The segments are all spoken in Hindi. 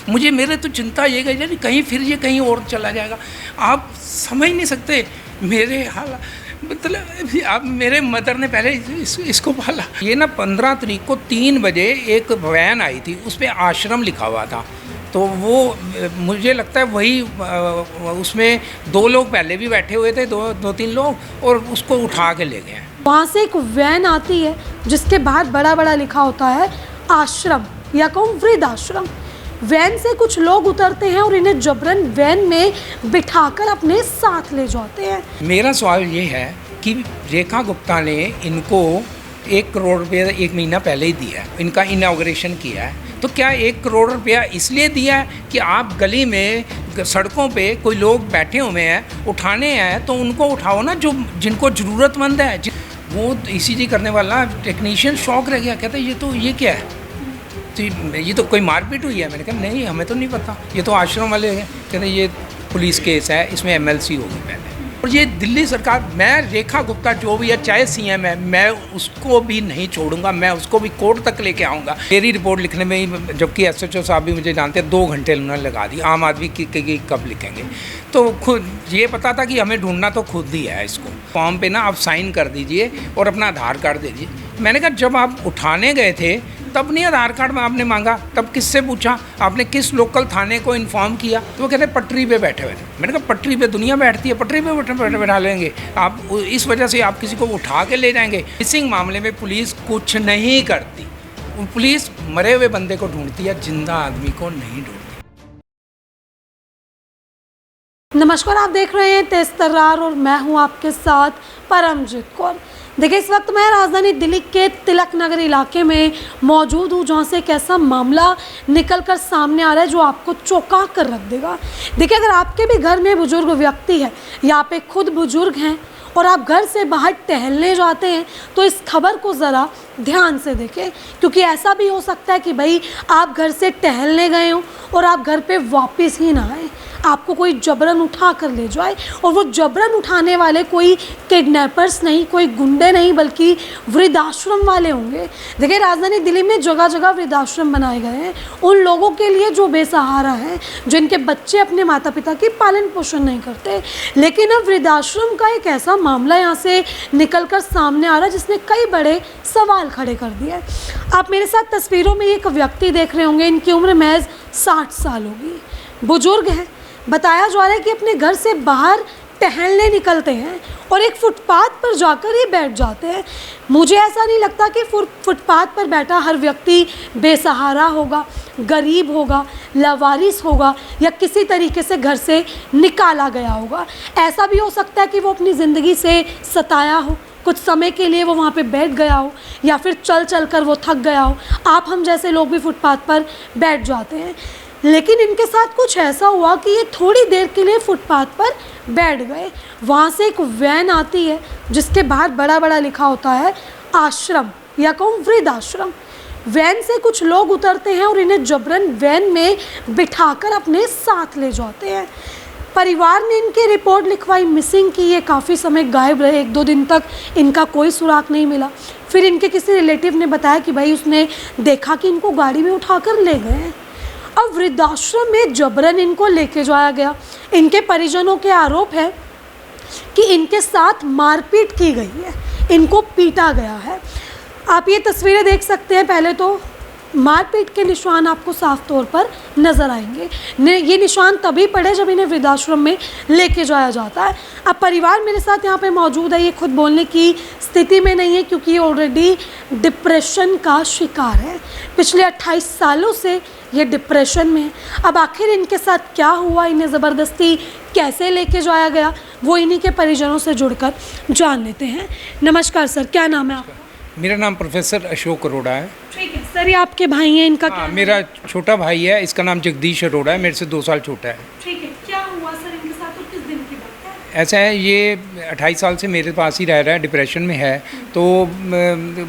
मुझे मेरे तो चिंता ये गई कहीं फिर ये कहीं और चला जाएगा। आप समझ नहीं सकते मेरे हाल, मतलब अब मेरे मदर ने पहले इसको पाला। ये ना 15 तारीख को 3 बजे एक वैन आई थी, उस पर आश्रम लिखा हुआ था, तो वो मुझे लगता है वही उसमें 2 लोग पहले भी बैठे हुए थे, दो तीन लोग, और उसको उठा के ले गए। वहाँ से एक वैन आती है जिसके बाहर बड़ा बड़ा लिखा होता है आश्रम या कहूँ वृद्धाश्रम। वैन से कुछ लोग उतरते हैं और इन्हें जबरन वैन में बिठाकर अपने साथ ले जाते हैं। मेरा सवाल ये है कि रेखा गुप्ता ने इनको 1 करोड़ रुपया 1 महीना पहले ही दिया है, इनका इनाग्रेशन किया है, तो क्या 1 करोड़ रुपया इसलिए दिया है कि आप गली में सड़कों पे कोई लोग बैठे हुए हैं, उठाने हैं तो उनको उठाओ ना, जो जिनको ज़रूरतमंद है। वो ECG करने वाला टेक्नीशियन शॉक रह गया, कहता ये क्या है, तो ये तो कोई मारपीट हुई है। मैंने कहा नहीं, हमें तो नहीं पता, ये तो आश्रम वाले हैं। कहते ये पुलिस केस है, इसमें MLC होगी पहले। और ये दिल्ली सरकार, मैं रेखा गुप्ता जो भी है, चाहे CM है, मैं उसको भी नहीं छोड़ूंगा, मैं उसको भी कोर्ट तक लेके आऊँगा। मेरी रिपोर्ट लिखने में ही, जबकि SHO साहब भी मुझे जानते हैं, 2 घंटे उन्होंने लगा दी। आम आदमी की कब लिखेंगे, तो खुद ये पता था कि हमें ढूंढना तो खुद ही है। इसको फॉर्म पे ना आप साइन कर दीजिए और अपना आधार कार्ड दे दीजिए। मैंने कहा जब आप उठाने गए थे तब नहीं आधार कार्ड में आपने मांगा, तब किससे पूछा, आपने किस लोकल थाने को इन्फॉर्म किया? तो वो कहते पटरी पे बैठे हुए थे। मैंने कहा पटरी पे दुनिया बैठती है, पटरी पे बैठा लेंगे आप, इस वजह से आप किसी को उठा के ले जाएंगे। मिसिंग मामले में पुलिस कुछ नहीं करती, पुलिस मरे हुए बंदे को ढूंढती है, जिंदा आदमी को नहीं ढूंढती। नमस्कार, आप देख रहे हैं तेज तर्रार और मैं हूं आपके साथ परमजीत कौर। देखिए, इस वक्त मैं राजधानी दिल्ली के तिलक नगर इलाके में मौजूद हूँ, जहाँ से एक ऐसा मामला निकल कर सामने आ रहा है जो आपको चौंका कर रख देगा। देखिए, अगर आपके भी घर में बुजुर्ग व्यक्ति है या आप एक खुद बुजुर्ग हैं और आप घर से बाहर टहलने जाते हैं, तो इस खबर को ज़रा ध्यान से देखें, क्योंकि ऐसा भी हो सकता है कि भाई आप घर से टहलने गए हो और आप घर पे वापस ही ना आए, आपको कोई जबरन उठा कर ले जाए, और वो जबरन उठाने वाले कोई किडनैपर्स नहीं, कोई गुंडे नहीं, बल्कि वृद्धाश्रम वाले होंगे। देखिए, राजधानी दिल्ली में जगह जगह वृद्धाश्रम बनाए गए हैं उन लोगों के लिए जो बेसहारा हैं, जिनके बच्चे अपने माता पिता की पालन पोषण नहीं करते। लेकिन अब वृद्धाश्रम का एक ऐसा मामला यहाँ से निकल कर सामने आ रहा है जिसने कई बड़े सवाल खड़े कर दिए। आप मेरे साथ तस्वीरों में एक व्यक्ति देख रहे होंगे, इनकी उम्र महज 60 साल होगी, बुजुर्ग है। बताया जा रहा है कि अपने घर से बाहर टहलने निकलते हैं और एक फुटपाथ पर जाकर ही बैठ जाते हैं। मुझे ऐसा नहीं लगता कि फुटपाथ पर बैठा हर व्यक्ति बेसहारा होगा, गरीब होगा, लावारिस होगा या किसी तरीके से घर से निकाला गया होगा। ऐसा भी हो सकता है कि वो अपनी ज़िंदगी से सताया हो, कुछ समय के लिए वो वहाँ पे बैठ गया हो, या फिर चल कर वो थक गया हो। आप हम जैसे लोग भी फुटपाथ पर बैठ जाते हैं, लेकिन इनके साथ कुछ ऐसा हुआ कि ये थोड़ी देर के लिए फुटपाथ पर बैठ गए। वहाँ से एक वैन आती है जिसके बाहर बड़ा बड़ा लिखा होता है आश्रम या कहूँ वृद्धाश्रम। वैन से कुछ लोग उतरते हैं और इन्हें जबरन वैन में बिठाकर अपने साथ ले जाते हैं। परिवार ने इनकी रिपोर्ट लिखवाई मिसिंग की, ये काफ़ी समय गायब रहे, 1-2 दिन तक इनका कोई सुराग नहीं मिला। फिर इनके किसी रिलेटिव ने बताया कि भाई उसने देखा कि इनको गाड़ी में उठाकर ले गए हैं। अब वृद्धाश्रम में जबरन इनको लेके जाया गया। इनके परिजनों के आरोप है कि इनके साथ मारपीट की गई है, इनको पीटा गया है। आप ये तस्वीरें देख सकते हैं, पहले तो मारपीट के निशान आपको साफ तौर पर नज़र आएंगे। ये निशान तभी पड़े जब इन्हें वृद्धाश्रम में लेके जाया जाता है। अब परिवार मेरे साथ यहाँ पे मौजूद है, ये खुद बोलने की स्थिति में नहीं है क्योंकि ये ऑलरेडी डिप्रेशन का शिकार है। पिछले 28 सालों से ये डिप्रेशन में है। अब आखिर इनके साथ क्या हुआ, इन्हें ज़बरदस्ती कैसे लेके जाया गया, वो इन्हीं के परिजनों से जुड़कर जान लेते हैं। नमस्कार सर, क्या नाम है आपका? मेरा नाम प्रोफेसर अशोक अरोड़ा है। ठीक है सर, ये आपके भाई हैं, इनका क्या? मेरा छोटा भाई है, इसका नाम जगदीश अरोड़ा है, मेरे से 2 साल छोटा है। ठीक है, क्या हुआ सर इनके साथ और किस दिन की बात है? ऐसा है, ये 28 साल से मेरे पास ही रह रहा है, डिप्रेशन में है। तो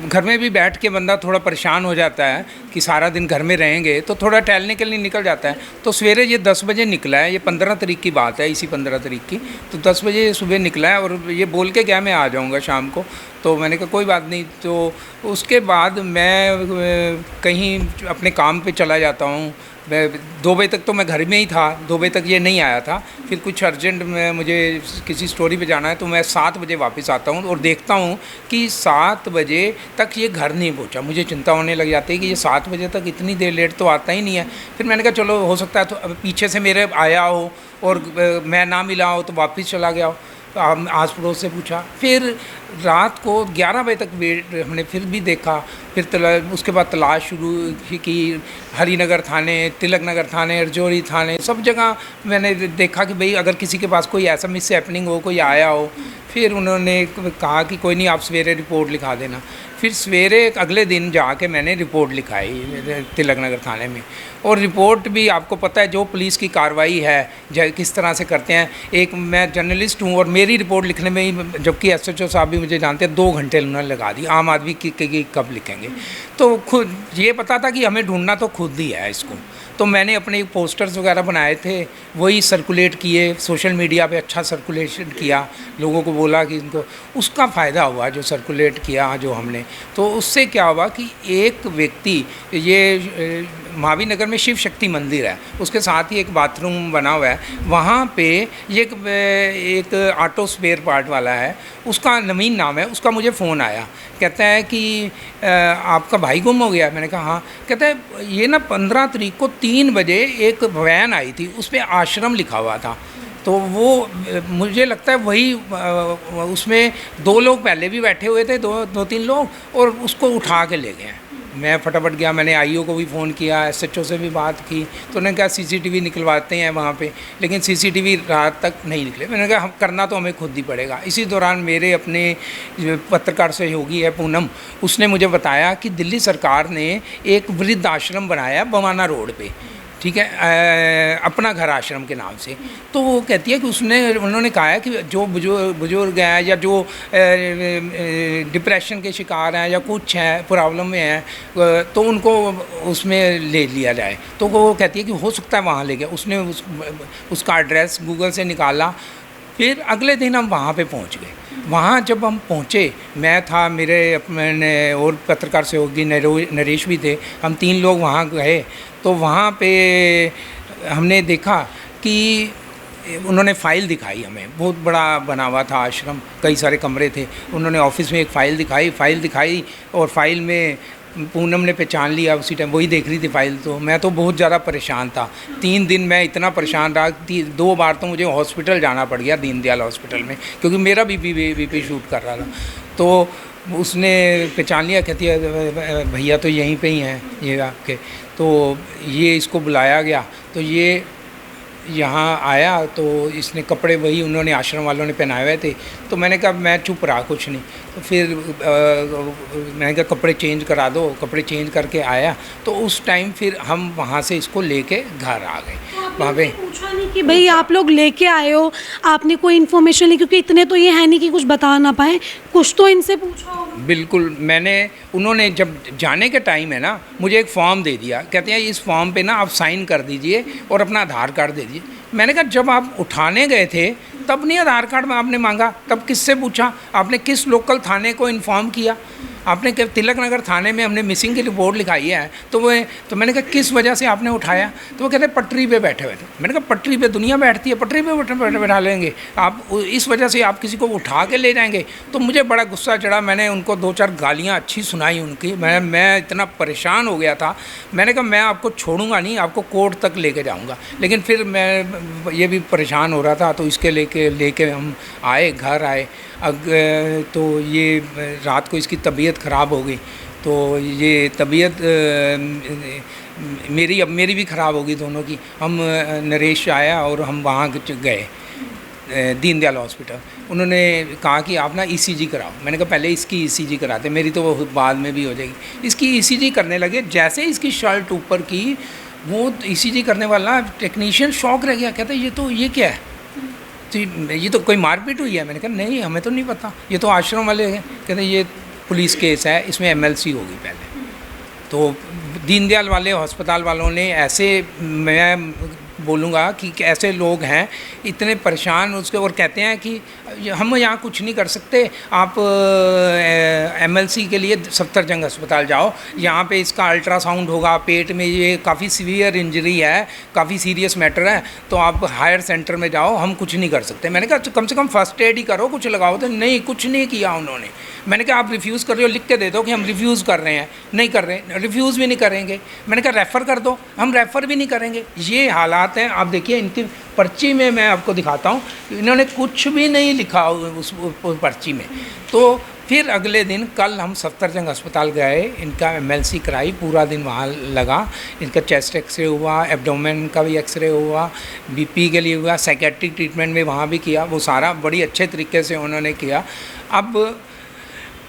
घर में भी बैठ के बंदा थोड़ा परेशान हो जाता है कि सारा दिन घर में रहेंगे, तो थोड़ा टहलने के लिए निकल जाता है। तो सवेरे ये 10 बजे निकला है, ये 15 तारीख की बात है, इसी 15 तारीख की। तो 10 बजे सुबह निकला है और ये बोल के गया मैं आ जाऊँगा शाम को। तो मैंने कहा कोई बात नहीं। तो उसके बाद मैं कहीं अपने काम पे चला जाता हूँ, 2 बजे तक तो मैं घर में ही था, 2 बजे तक ये नहीं आया था। फिर कुछ अर्जेंट में मुझे किसी स्टोरी पे जाना है तो मैं 7 बजे वापस आता हूँ और देखता हूँ कि 7 बजे तक ये घर नहीं पहुँचा। मुझे चिंता होने लग जाती है कि ये 7 बजे तक इतनी देर लेट तो आता ही नहीं है। फिर मैंने कहा चलो हो सकता है तो अब पीछे से मेरे आया हो और मैं ना मिला हो तो वापस चला गया हो। तो हम आस पड़ोस से पूछा, फिर रात को 11 बजे तक वेट हमने फिर भी देखा। फिर उसके बाद तलाश शुरू की, हरिनगर थाने, तिलक नगर थाने, रजौरी थाने, सब जगह मैंने देखा कि भाई अगर किसी के पास कोई ऐसा मिस हैपनिंग हो, कोई आया हो। फिर उन्होंने कहा कि कोई नहीं, आप सवेरे रिपोर्ट लिखा देना। फिर सवेरे अगले दिन जाके मैंने रिपोर्ट लिखाई तिलक नगर थाने में। और रिपोर्ट भी आपको पता है जो पुलिस की कार्रवाई है किस तरह से करते हैं। एक मैं जर्नलिस्ट हूँ और मेरी रिपोर्ट लिखने में ही, जबकि एसएचओ साहब भी मुझे जानते हैं, 2 घंटे उन्होंने लगा दी। आम आदमी की कब लिखेंगे। तो खुद ये पता था कि हमें ढूंढना तो खुद ही है इसको। तो मैंने अपने पोस्टर्स वगैरह बनाए थे, वही सर्कुलेट किए, सोशल मीडिया पे अच्छा सर्कुलेशन किया, लोगों को बोला कि इनको, उसका फ़ायदा हुआ जो सर्कुलेट किया जो हमने। तो उससे क्या हुआ कि एक व्यक्ति, ये महावीर नगर में शिव शक्ति मंदिर है, उसके साथ ही एक बाथरूम बना हुआ है, वहाँ पे एक ऑटो स्पेयर पार्ट वाला है, उसका नवीन नाम है। उसका मुझे फ़ोन आया, कहता है कि आपका भाई गुम हो गया। मैंने कहा हाँ। कहता है ये ना 15 तारीख को 3 बजे एक वैन आई थी, उस पर आश्रम लिखा हुआ था। तो वो मुझे लगता है वही, उसमें 2 लोग पहले भी बैठे हुए थे, 2-3 लोग, और उसको उठा के ले गए। मैं फटाफट गया, मैंने आईओ को भी फ़ोन किया, एसएचओ से भी बात की। तो उन्होंने कहा सीसीटीवी निकलवाते हैं वहाँ पे, लेकिन सीसीटीवी रात तक नहीं निकले। मैंने कहा हम करना तो हमें खुद ही पड़ेगा। इसी दौरान मेरे अपने पत्रकार सहयोगी है पूनम, उसने मुझे बताया कि दिल्ली सरकार ने एक वृद्ध आश्रम बनाया बवाना रोड पे, ठीक है, अपना घर आश्रम के नाम से। तो वो कहती है कि उन्होंने कहा है कि जो बुजुर्ग हैं या जो डिप्रेशन के शिकार हैं या कुछ हैं, प्रॉब्लम में हैं, तो उनको उसमें ले लिया जाए। तो वो कहती है कि हो सकता है वहाँ ले गया। उसने उसका एड्रेस गूगल से निकाला। फिर अगले दिन हम वहाँ पे पहुँच गए। वहाँ जब हम पहुँचे, मैं था, मेरे अपने और पत्रकार सहयोगी नरेश भी थे, हम 3 लोग वहाँ गए। तो वहाँ पे हमने देखा कि उन्होंने फ़ाइल दिखाई हमें, बहुत बड़ा बना हुआ था आश्रम, कई सारे कमरे थे। उन्होंने ऑफिस में एक फ़ाइल दिखाई और फ़ाइल में पूनम ने पहचान लिया उसी टाइम, वही देख रही थी फ़ाइल। तो मैं तो बहुत ज़्यादा परेशान था। 3 दिन मैं इतना परेशान रहा, 2 बार तो मुझे हॉस्पिटल जाना पड़ गया, दीनदयाल हॉस्पिटल में, क्योंकि मेरा बीपी शूट कर रहा था। तो उसने पहचान लिया, कहती है भैया तो यहीं पे ही हैं ये आपके। तो ये इसको बुलाया गया, तो ये यहाँ आया, तो इसने कपड़े वही उन्होंने आश्रम वालों ने पहनाए हुए थे। तो मैंने कहा मैं चुप रहा, कुछ नहीं। तो फिर मैंने कहा कपड़े चेंज करा दो, कपड़े चेंज करके आया। तो उस टाइम फिर हम वहाँ से इसको लेके घर आ गए। वहाँ पे पूछा नहीं कि भाई आप लोग लेके आए हो, आपने कोई इन्फॉर्मेशन नहीं, क्योंकि इतने तो ये है नहीं कि कुछ बता ना पाए, कुछ तो इनसे पूछा होगा। बिल्कुल, उन्होंने जब जाने के टाइम है ना, मुझे एक फॉर्म दे दिया, कहते हैं इस फॉर्म पे ना आप साइन कर दीजिए और अपना आधार कार्ड दे दीजिए। मैंने कहा जब आप उठाने गए थे तब नहीं आधार कार्ड में आपने मांगा, तब किससे पूछा? आपने किस लोकल थाने को इन्फॉर्म किया? आपने तिलक नगर थाने में हमने मिसिंग की रिपोर्ट लिखाई है। तो मैंने कहा किस वजह से आपने उठाया? तो वो कहते पटरी पे बैठे हुए थे। मैंने कहा पटरी पे दुनिया बैठती है, पटरी पे बैठा लेंगे आप, इस वजह से आप किसी को उठा के ले जाएंगे? तो मुझे बड़ा गुस्सा चढ़ा। मैंने उनको 2-4 गालियाँ अच्छी सुनाई उनकी। मैं इतना परेशान हो गया था। मैंने कहा मैं आपको छोड़ूंगा नहीं, आपको कोर्ट तक लेके जाऊँगा। लेकिन फिर मैं ये भी परेशान हो रहा था, तो इसके लेके हम आए, घर आए। तो ये रात को इसकी तबीयत ख़राब हो गई। तो ये तबीयत मेरी भी ख़राब हो गई, दोनों की। हम नरेश आया और हम वहाँ गए दीनदयाल हॉस्पिटल। उन्होंने कहा कि आप ना ईसीजी कराओ। मैंने कहा पहले इसकी ईसीजी कराते, मेरी तो वो बाद में भी हो जाएगी। इसकी ईसीजी करने लगे। जैसे इसकी शर्ट ऊपर की, वो ईसीजी करने वाला टेक्नीशियन शॉक रह गया, कहता ये क्या है? तो ये तो कोई मारपीट हुई है? मैंने कहा नहीं, हमें तो नहीं पता, ये तो आश्रम वाले हैं। कहते ये पुलिस केस है, इसमें एमएलसी होगी पहले। तो दीनदयाल वाले अस्पताल वालों ने ऐसे, मैं बोलूँगा कि ऐसे लोग हैं इतने परेशान उसके, और कहते हैं कि हम यहाँ कुछ नहीं कर सकते, आप एमएलसी के लिए सफदरजंग अस्पताल जाओ, यहाँ पे इसका अल्ट्रासाउंड होगा, पेट में ये काफ़ी सीवियर इंजरी है, काफ़ी सीरियस मैटर है, तो आप हायर सेंटर में जाओ, हम कुछ नहीं कर सकते। मैंने कहा कम से कम फर्स्ट एड ही करो, कुछ लगाओ। तो नहीं, कुछ नहीं किया उन्होंने। मैंने कहा आप रिफ्यूज़ कर रहे हो, लिख के दे दो कि हम रिफ्यूज़ कर रहे हैं। नहीं कर रहे, रिफ्यूज़ भी नहीं करेंगे। मैंने कहा रेफ़र कर दो, हम रेफ़र भी नहीं करेंगे। ये हालात हैं। आप देखिए इनकी पर्ची में मैं आपको दिखाता हूँ, इन्होंने कुछ भी नहीं लिखा उस पर्ची में। तो फिर अगले दिन कल हम सफदरजंग अस्पताल गए, इनका एमएलसी कराई, पूरा दिन वहाँ लगा। इनका चेस्ट एक्सरे हुआ, एब्डोमेन का भी एक्सरे हुआ, बीपी के लिए हुआ, साइकेट्रिक ट्रीटमेंट में वहाँ भी किया। वो सारा बड़ी अच्छे तरीके से उन्होंने किया। अब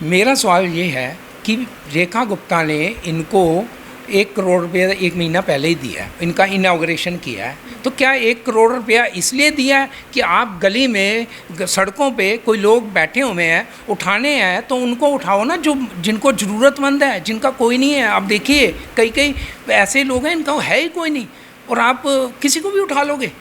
मेरा सवाल ये है कि रेखा गुप्ता ने इनको 1 करोड़ रुपया 1 महीना पहले ही दिया है, इनका इनाग्रेशन किया है। तो क्या 1 करोड़ रुपया इसलिए दिया है कि आप गली में सड़कों पे कोई लोग बैठे हुए हैं, उठाने हैं तो उनको उठाओ ना, जो जिनको ज़रूरतमंद है, जिनका कोई नहीं है। आप देखिए कई ऐसे लोग हैं इनका है ही कोई नहीं, और आप किसी को भी उठा लोगे।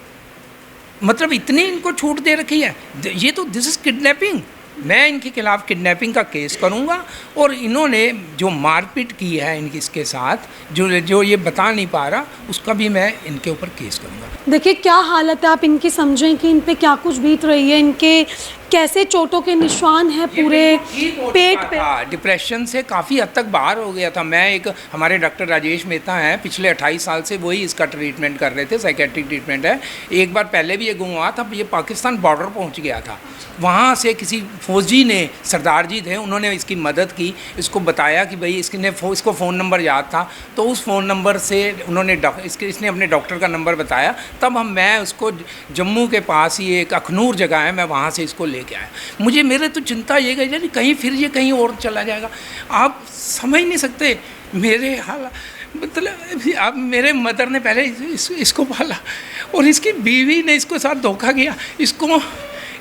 मतलब इतनी इनको छूट दे रखी है। ये तो दिस इज़ किडनैपिंग। मैं इनके खिलाफ़ किडनैपिंग का केस करूंगा, और इन्होंने जो मारपीट की है इनकी इसके साथ, जो ये बता नहीं पा रहा, उसका भी मैं इनके ऊपर केस करूंगा। देखिए क्या हालत है, आप इनकी समझें कि इन पे क्या कुछ बीत रही है, इनके कैसे चोटों के निशान हैं पूरे पेट पे। डिप्रेशन से काफ़ी हद तक बाहर हो गया था। हमारे डॉक्टर राजेश मेहता हैं, पिछले 28 साल से वही इसका ट्रीटमेंट कर रहे थे, साइकेट्रिक ट्रीटमेंट है। एक बार पहले भी ये गुम हुआ था, ये पाकिस्तान बॉर्डर पहुंच गया था। वहाँ से किसी फौजी ने, सरदार जी थे, उन्होंने इसकी मदद की, इसको बताया कि भाई इसको फ़ोन नंबर याद था, तो उस फ़ोन नंबर से इसने अपने डॉक्टर का नंबर बताया। तब मैं उसको जम्मू के पास ही एक अखनूर जगह है, मैं वहाँ से इसको लेके आया। मेरे तो चिंता ये गई कहीं फिर ये कहीं और चला जाएगा। आप समझ नहीं सकते मेरे हाल। मतलब आप, मेरे मदर ने पहले इसको पाला, और इसकी बीवी ने इसको साथ धोखा किया।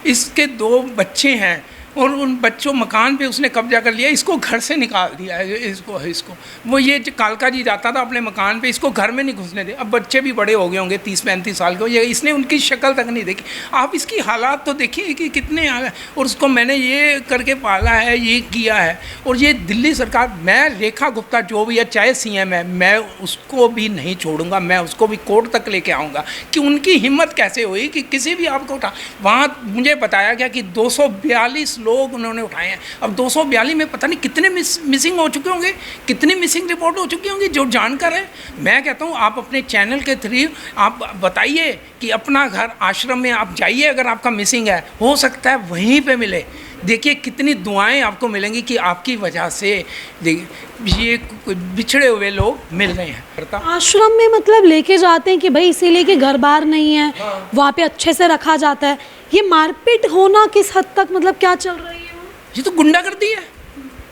इसके 2 बच्चे हैं, और उन बच्चों मकान पे उसने कब्जा कर लिया, इसको घर से निकाल दिया है। इसको वो ये कालका जी जाता था अपने मकान पे, इसको घर में नहीं घुसने दे। अब बच्चे भी बड़े हो गए होंगे, 30-35 साल के, ये इसने उनकी शक्ल तक नहीं देखी। आप इसकी हालात तो देखिए कि कितने आ गए। और उसको मैंने ये करके पाला है, ये किया है। और ये दिल्ली सरकार, मैं रेखा गुप्ता जो भी है, चाहे CM है, मैं उसको भी नहीं छोड़ूंगा। मैं उसको भी कोर्ट तक लेके आऊँगा कि उनकी हिम्मत कैसे हुई कि किसी भी आपको उठा। वहाँ मुझे बताया गया कि 242 लोग उन्होंने उठाए हैं। अब 242 में पता नहीं कितने मिसिंग हो चुके होंगे, कितनी मिसिंग रिपोर्ट हो चुकी होंगी जो जानकर है। मैं कहता हूँ आप अपने चैनल के थ्रू आप बताइए कि अपना घर आश्रम में आप जाइए, अगर आपका मिसिंग है, हो सकता है वहीं पे मिले। देखिए कितनी दुआएं आपको मिलेंगी कि आपकी वजह से ये बिछड़े हुए लोग मिल रहे हैं। आश्रम में मतलब लेके जाते हैं कि भाई इसीलिए कि घर बार नहीं है, वहाँ पे अच्छे से रखा जाता है। ये मारपीट होना किस हद तक, मतलब क्या चल रही है? ये तो गुंडागर्दी है,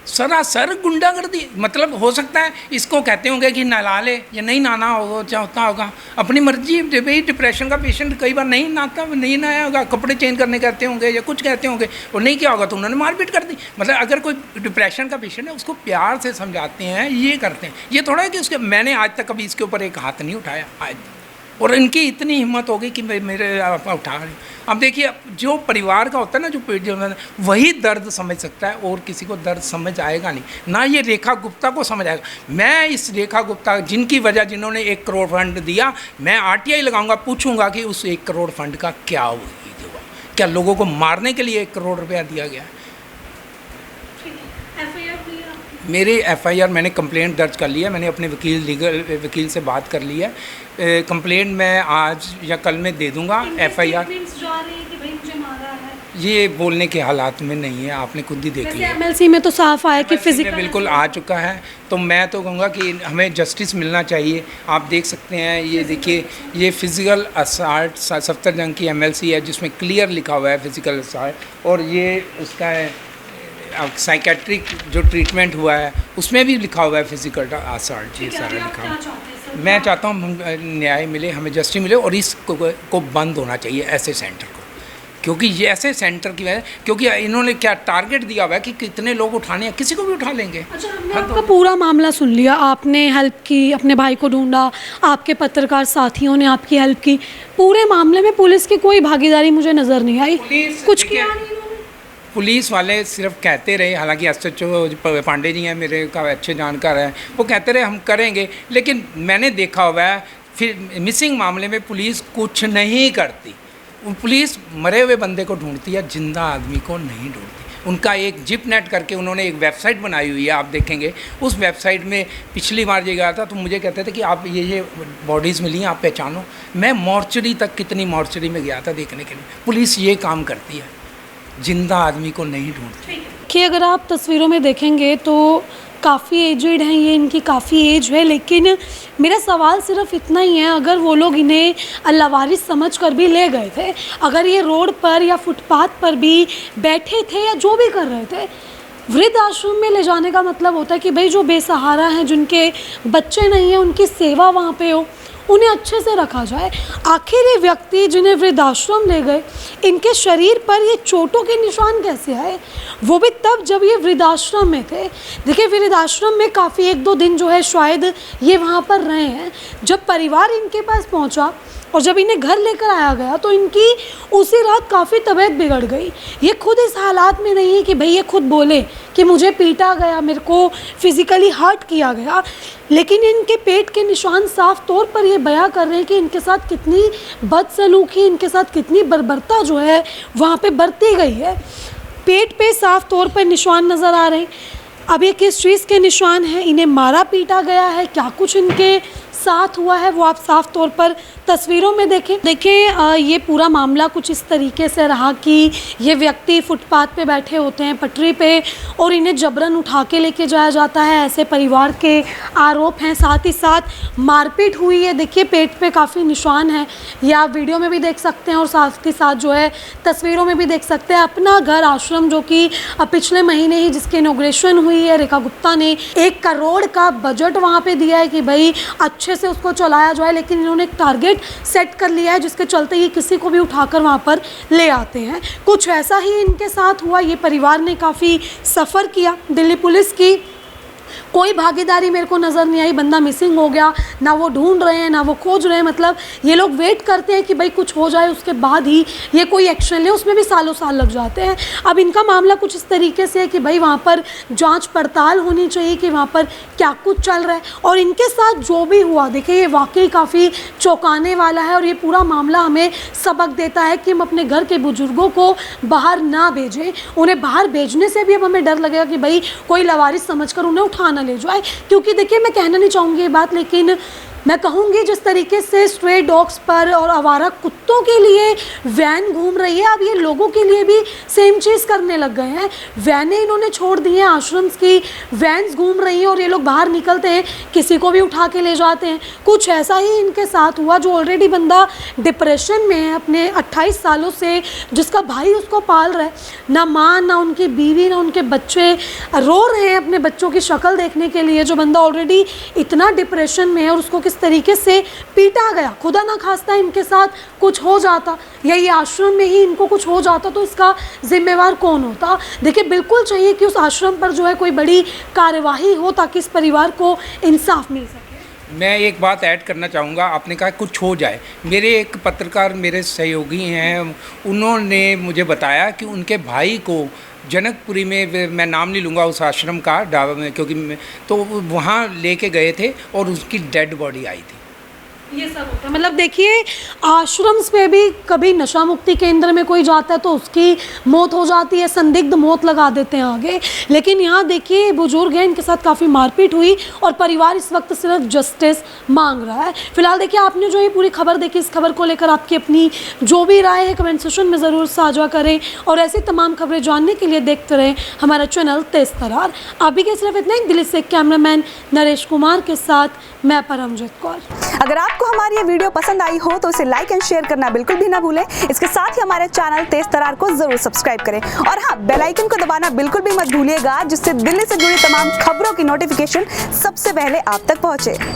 सरासर गुंडागर्दी। मतलब हो सकता है इसको कहते होंगे कि नहला ले, या नहीं नहाना होगा, चाहता होगा, अपनी मर्जी। भाई डिप्रेशन का पेशेंट कई बार नहीं नहाया होगा, कपड़े चेंज करने कहते होंगे या कुछ कहते होंगे, और नहीं क्या होगा तो उन्होंने मारपीट कर दी। मतलब अगर कोई डिप्रेशन का पेशेंट है, उसको प्यार से समझाते हैं, ये करते हैं। ये थोड़ा है कि उसके, मैंने आज तक कभी इसके ऊपर एक हाथ नहीं उठाया आज, और इनकी इतनी हिम्मत हो गई कि मेरे उठा रही। अब देखिए जो परिवार का होता है ना, जो वही दर्द समझ सकता है, और किसी को दर्द समझ आएगा नहीं, ना ये रेखा गुप्ता को समझ आएगा। मैं इस रेखा गुप्ता जिनकी वजह, जिन्होंने 1 करोड़ फंड दिया, मैं RTI लगाऊंगा, पूछूंगा कि उस 1 करोड़ फंड का क्या हुआ। क्या लोगों को मारने के लिए 1 करोड़ रुपया दिया गया? मेरी FIR मैंने कंप्लेंट दर्ज कर लिया, मैंने अपने लीगल वकील से बात कर ली है। कंप्लेंट मैं आज या कल में दे दूंगा। FIR ये बोलने के हालात में नहीं है, आपने खुद ही देख लिया। MLC में तो साफ आया कि फिजिकल बिल्कुल आ चुका है। तो मैं तो कहूँगा कि हमें जस्टिस मिलना चाहिए। आप देख सकते हैं, ये देखिए, ये फिज़िकल असाल्ट सफदरजंग की MLC है, जिसमें क्लियर लिखा हुआ है फिज़िकल असाल्ट, और ये उसका साइकेट्रिक जो ट्रीटमेंट हुआ है उसमें भी लिखा हुआ है फिज़िकल असाल्ट। ये सारा लिखा हुआ है। मैं चाहता हूँ न्याय मिले, हमें जस्टिस मिले, और इसको बंद होना चाहिए ऐसे सेंटर को। क्योंकि ये ऐसे सेंटर की वजह, क्योंकि इन्होंने क्या टारगेट दिया हुआ है कि कितने लोग उठाने हैं, किसी को भी उठा लेंगे। अच्छा, हमने आपका पूरा मामला सुन लिया, आपने हेल्प की, अपने भाई को ढूंढा, आपके पत्रकार साथियों ने आपकी हेल्प की, पूरे मामले में पुलिस की कोई भागीदारी मुझे नज़र नहीं आई, कुछ किया नहीं इन्होंने। पुलिस वाले सिर्फ कहते रहे, हालांकि SHO पांडे जी हैं मेरे का अच्छे जानकार हैं, वो कहते रहे हम करेंगे, लेकिन मैंने देखा हुआ है फिर मिसिंग मामले में पुलिस कुछ नहीं करती। पुलिस मरे हुए बंदे को ढूंढती है, जिंदा आदमी को नहीं ढूंढती। उनका एक जिप नेट करके उन्होंने एक वेबसाइट बनाई हुई है, आप देखेंगे उस वेबसाइट में। पिछली बार ये गया था तो मुझे कहते थे कि आप ये बॉडीज़ मिली हैं, आप पहचानो। मैं मॉर्चरी तक, कितनी मॉर्चरी में गया था देखने के लिए। पुलिस ये काम करती है, जिंदा आदमी को नहीं ढूंढती। कि अगर आप तस्वीरों में देखेंगे तो काफ़ी एजड हैं ये, इनकी काफ़ी एज है, लेकिन मेरा सवाल सिर्फ इतना ही है, अगर वो लोग इन्हें लावारिस समझ कर भी ले गए थे, अगर ये रोड पर या फुटपाथ पर भी बैठे थे या जो भी कर रहे थे, वृद्ध आश्रम में ले जाने का मतलब होता है कि भाई जो बेसहारा हैं, जिनके बच्चे नहीं हैं, उनकी सेवा वहाँ पे हो, उन्हें अच्छे से रखा जाए। आखिर ये व्यक्ति जिन्हें वृद्धाश्रम ले गए, इनके शरीर पर ये चोटों के निशान कैसे आए, वो भी तब जब ये वृद्धाश्रम में थे। देखिए, वृद्धाश्रम में काफ़ी 1-2 दिन जो है शायद ये वहाँ पर रहे हैं। जब परिवार इनके पास पहुँचा और जब इन्हें घर लेकर आया गया तो इनकी उसी रात काफ़ी तबीयत बिगड़ गई। ये खुद इस हालात में नहीं है कि भाई ये खुद बोले कि मुझे पीटा गया, मेरे को फिज़िकली हर्ट किया गया, लेकिन इनके पेट के निशान साफ तौर पर ये बयां कर रहे हैं कि इनके साथ कितनी बदसलूकी, इनके साथ कितनी बर्बरता जो है वहाँ पे बरती गई है। पेट पे साफ तौर पर निशान नज़र आ रहे हैं। अब ये किस चीज़ के निशान हैं, इन्हें मारा पीटा गया है, क्या कुछ इनके साथ हुआ है, वो आप साफ तौर पर तस्वीरों में देखें। देखिए, ये पूरा मामला कुछ इस तरीके से रहा कि ये व्यक्ति फुटपाथ पे बैठे होते हैं, पटरी पे, और इन्हें जबरन उठा के लेके जाया जाता है, ऐसे परिवार के आरोप हैं। साथ ही साथ मारपीट हुई है। देखिए, पेट पे काफ़ी निशान है, ये आप वीडियो में भी देख सकते हैं और साथ ही साथ जो है तस्वीरों में भी देख सकते हैं। अपना घर आश्रम जो कि पिछले महीने ही जिसकी इनॉग्रेशन हुई है, रेखा गुप्ता ने 1 करोड़ का बजट वहाँ पर दिया है कि भाई अच्छे से उसको चलाया जाए, लेकिन इन्होंने एक टारगेट सेट कर लिया है जिसके चलते ये किसी को भी उठाकर वहाँ पर ले आते हैं। कुछ ऐसा ही इनके साथ हुआ। ये परिवार ने काफ़ी सफ़र किया। दिल्ली पुलिस की कोई भागीदारी मेरे को नज़र नहीं आई। बंदा मिसिंग हो गया, ना वो ढूंढ रहे हैं ना वो खोज रहे हैं। मतलब ये लोग वेट करते हैं कि भाई कुछ हो जाए, उसके बाद ही ये कोई एक्शन ले, उसमें भी सालों साल लग जाते हैं। अब इनका मामला कुछ इस तरीके से है कि भाई वहाँ पर जांच पड़ताल होनी चाहिए कि वहाँ पर क्या कुछ चल रहा है। और इनके साथ जो भी हुआ, देखिए, ये वाकई काफ़ी चौंकाने वाला है और ये पूरा मामला हमें सबक देता है कि हम अपने घर के बुजुर्गों को बाहर ना भेजें। उन्हें बाहर भेजने से भी अब हमें डर लगेगा कि भाई कोई लवारिस समझकर उन्हें उठाना ले जाए। क्योंकि देखिए, मैं कहना नहीं चाहूँगी ये बात, लेकिन मैं कहूँगी जिस तरीके से स्ट्रे डॉग्स पर और आवारा कुत्तों के लिए वैन घूम रही है, अब ये लोगों के लिए भी सेम चीज़ करने लग गए हैं। वैनें इन्होंने छोड़ दी हैं, आश्रम्स की वैन्स घूम रही हैं और ये लोग बाहर निकलते हैं, किसी को भी उठा के ले जाते हैं। कुछ ऐसा ही इनके साथ हुआ। जो ऑलरेडी बंदा डिप्रेशन में है, अपने 28 सालों से जिसका भाई उसको पाल रहा है, ना माँ ना उनकी बीवी ना उनके बच्चे रो रहे हैं अपने बच्चों की शक्ल देखने के लिए। जो बंदा ऑलरेडी इतना डिप्रेशन में है और उसको तरीके से पीटा गया, खुदा ना खास्ता इनके साथ कुछ हो जाता या ये आश्रम में ही इनको कुछ हो जाता तो इसका जिम्मेवार कौन होता। देखिए, बिल्कुल चाहिए कि उस आश्रम पर जो है कोई बड़ी कार्यवाही हो ताकि इस परिवार को इंसाफ मिल सके। मैं एक बात ऐड करना चाहूँगा। आपने कहा कुछ हो जाए। मेरे एक पत्रकार, मेरे सहयोगी हैं, उन्होंने मुझे बताया कि उनके भाई को जनकपुरी में, मैं नाम नहीं लूँगा उस आश्रम का, क्योंकि तो वहाँ लेके गए थे और उसकी डेड बॉडी आई थी। ये सब होता है। मतलब देखिए, आश्रम्स पे भी कभी नशा मुक्ति केंद्र में कोई जाता है तो उसकी मौत हो जाती है, संदिग्ध मौत लगा देते हैं आगे। लेकिन यहाँ देखिए, बुजुर्ग हैं, इनके साथ काफ़ी मारपीट हुई और परिवार इस वक्त सिर्फ जस्टिस मांग रहा है। फिलहाल देखिए, आपने जो ये पूरी खबर देखी, इस खबर को लेकर आपकी अपनी जो भी राय है कमेंट सेक्शन में ज़रूर साझा करें और ऐसी तमाम खबरें जानने के लिए देखते रहें हमारा चैनल तेज तरार। अभी के सिर्फ इतना ही। दिल्ली से कैमरामैन नरेश कुमार के साथ मैं परमजीत कौर। अगर आपको हमारी ये वीडियो पसंद आई हो तो इसे लाइक एंड शेयर करना बिल्कुल भी ना भूलें। इसके साथ ही हमारे चैनल तेज तरार को जरूर सब्सक्राइब करें और हाँ, बेल आइकन को दबाना बिल्कुल भी मत भूलिएगा, जिससे दिल्ली से जुड़ी तमाम खबरों की नोटिफिकेशन सबसे पहले आप तक पहुंचे।